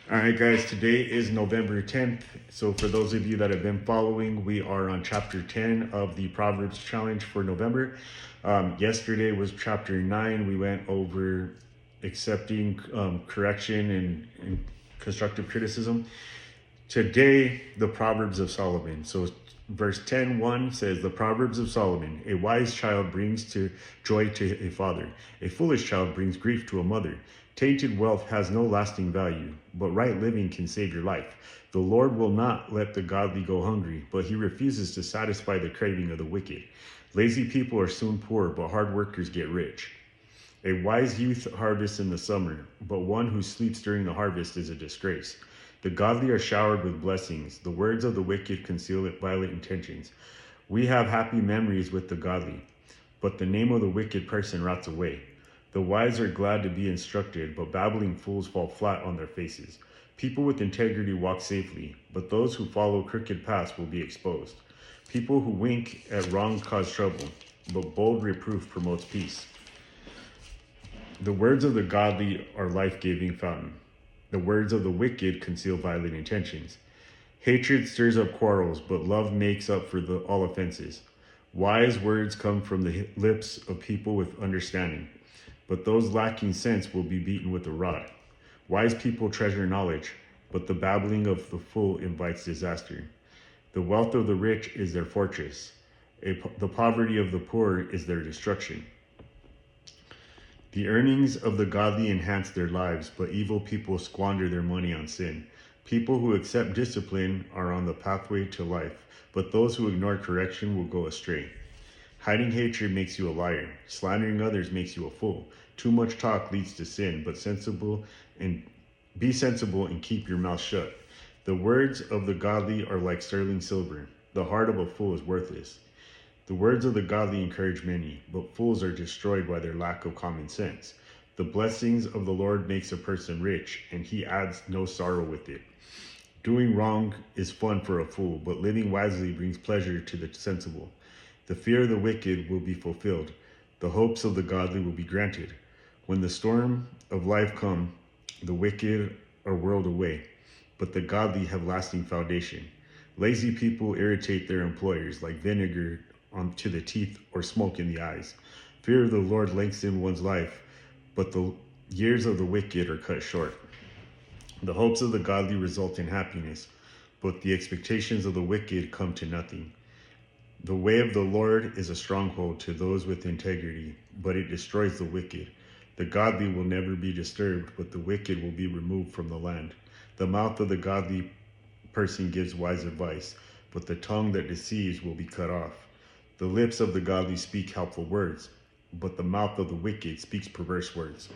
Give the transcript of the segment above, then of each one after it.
All right, guys, today is November 10th. So, for those of you that have been following, we are on chapter 10 of the Proverbs challenge for November. Yesterday was chapter 9. We went over accepting correction and constructive criticism. Today, the Proverbs of Solomon. So, verse 10:1 says, "The Proverbs of Solomon: A wise child brings to joy to a father. A foolish child brings grief to a mother. Tainted wealth has no lasting value, but right living can save your life. The Lord will not let the godly go hungry, but he refuses to satisfy the craving of the wicked. Lazy people are soon poor, but hard workers get rich. A wise youth harvests in the summer, but one who sleeps during the harvest is a disgrace. The godly are showered with blessings. The words of the wicked conceal violent intentions. We have happy memories with the godly, but the name of the wicked person rots away. The wise are glad to be instructed, but babbling fools fall flat on their faces. People with integrity walk safely, but those who follow crooked paths will be exposed. People who wink at wrong cause trouble, but bold reproof promotes peace. The words of the godly are life-giving fountain. The words of the wicked conceal violent intentions. Hatred stirs up quarrels, but love makes up for all offenses. Wise words come from the lips of people with understanding, but those lacking sense will be beaten with a rod. Wise people treasure knowledge, but the babbling of the fool invites disaster. The wealth of the rich is their fortress. The poverty of the poor is their destruction. The earnings of the godly enhance their lives, but evil people squander their money on sin. People who accept discipline are on the pathway to life, but those who ignore correction will go astray. Hiding hatred makes you a liar. Slandering others makes you a fool. Too much talk leads to sin, but be sensible and keep your mouth shut. The words of the godly are like sterling silver. The heart of a fool is worthless. The words of the godly encourage many, but fools are destroyed by their lack of common sense. The blessings of the Lord makes a person rich, and he adds no sorrow with it. Doing wrong is fun for a fool, but living wisely brings pleasure to the sensible. The fear of the wicked will be fulfilled. The hopes of the godly will be granted. When the storm of life comes, the wicked are whirled away, but the godly have lasting foundation. Lazy people irritate their employers like vinegar onto the teeth or smoke in the eyes. Fear of the Lord lengthens one's life, but the years of the wicked are cut short. The hopes of the godly result in happiness, but the expectations of the wicked come to nothing. The way of the Lord is a stronghold to those with integrity, but it destroys the wicked. The godly will never be disturbed, but the wicked will be removed from the land. The mouth of the godly person gives wise advice, but the tongue that deceives will be cut off. The lips of the godly speak helpful words, but the mouth of the wicked speaks perverse words.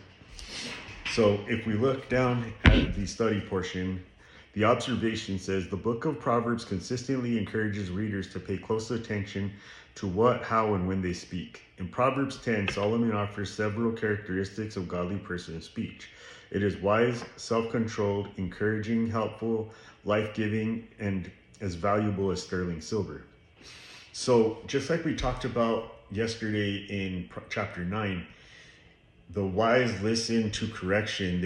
So if we look down at the study portion, the observation says the book of Proverbs consistently encourages readers to pay close attention to what, how, and when they speak. In Proverbs 10, Solomon offers several characteristics of godly person's speech. It is wise, self-controlled, encouraging, helpful, life-giving, and as valuable as sterling silver. So just like we talked about yesterday in chapter 9, the wise listen to correction.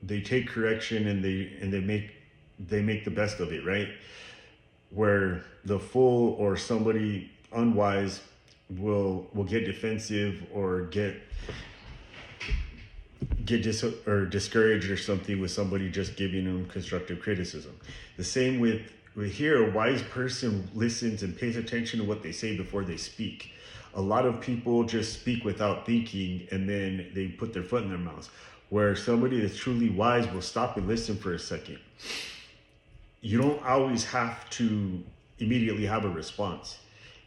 They take correction and they make the best of it, right? Where the fool or somebody unwise will get defensive or get discouraged or something with somebody just giving them constructive criticism. The same with here, a wise person listens and pays attention to what they say before they speak. A lot of people just speak without thinking and then they put their foot in their mouths. Where somebody that's truly wise will stop and listen for a second. You don't always have to immediately have a response.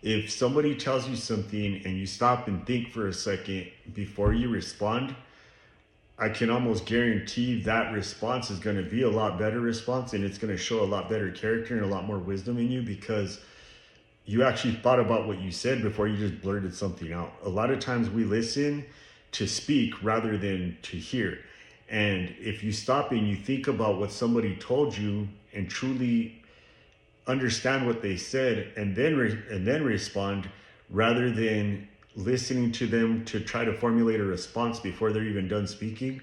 If somebody tells you something and you stop and think for a second before you respond, I can almost guarantee that response is going to be a lot better response, and it's going to show a lot better character and a lot more wisdom in you because you actually thought about what you said before you just blurted something out. A lot of times we listen to speak rather than to hear. And if you stop and you think about what somebody told you and truly understand what they said and then respond rather than listening to them to try to formulate a response before they're even done speaking,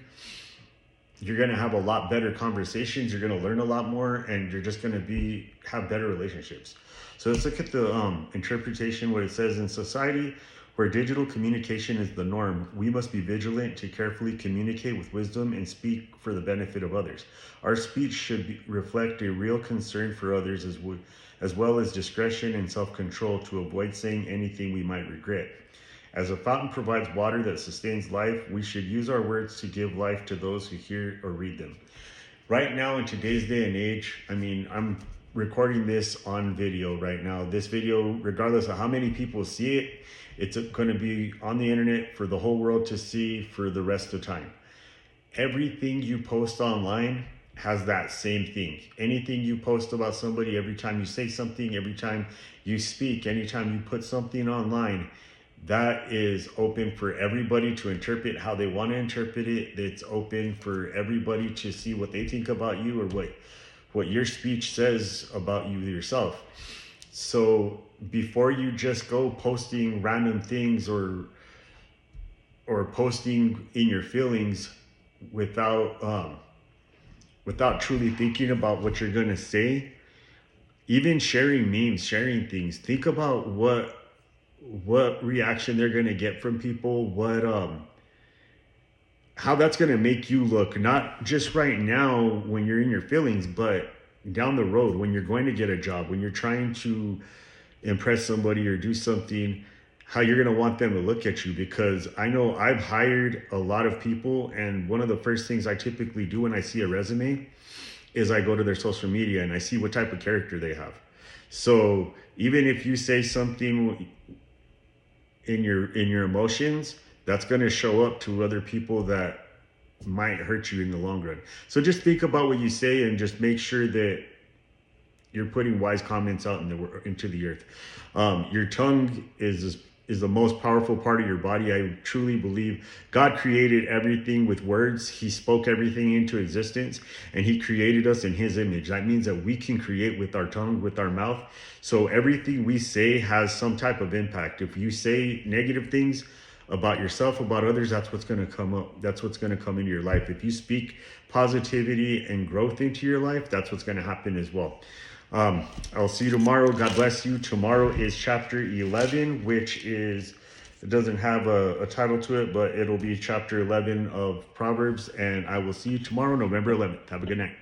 you're going to have a lot better conversations. You're going to learn a lot more, and you're just going to have better relationships. So let's look at the interpretation. What it says: in society where digital communication is the norm, we must be vigilant to carefully communicate with wisdom and speak for the benefit of others. Our speech should reflect a real concern for others, as well as discretion and self-control to avoid saying anything we might regret. As a fountain provides water that sustains life, we should use our words to give life to those who hear or read them. Right now, in today's day and age, I mean, I'm recording this on video right now. This video, regardless of how many people see it, it's going to be on the internet for the whole world to see for the rest of time. Everything you post online has that same thing. Anything you post about somebody, every time you say something, every time you speak, anytime you put something online, that is open for everybody to interpret how they want to interpret it. It's open for everybody to see what they think about you, or what your speech says about you yourself. So before you just go posting random things or posting in your feelings without truly thinking about what you're going to say, even sharing memes, sharing things, think about what reaction they're going to get from people, how that's going to make you look, not just right now when you're in your feelings, but down the road when you're going to get a job, when you're trying to impress somebody or do something, how you're going to want them to look at you. Because I know I've hired a lot of people, and one of the first things I typically do when I see a resume is I go to their social media and I see what type of character they have. So even if you say something in your emotions, that's going to show up to other people that might hurt you in the long run. So just think about what you say and just make sure that you're putting wise comments out into the earth. Your tongue is the most powerful part of your body. I truly believe God created everything with words. He spoke everything into existence, and he created us in his image. That means that we can create with our tongue, with our mouth. So everything we say has some type of impact. If you say negative things about yourself, about others, that's what's going to come up. That's what's going to come into your life. If you speak positivity and growth into your life, that's what's going to happen as well. I'll see you tomorrow. God bless you. Tomorrow is chapter 11, which is, it doesn't have a title to it, but it'll be chapter 11 of Proverbs. And I will see you tomorrow, November 11th. Have a good night.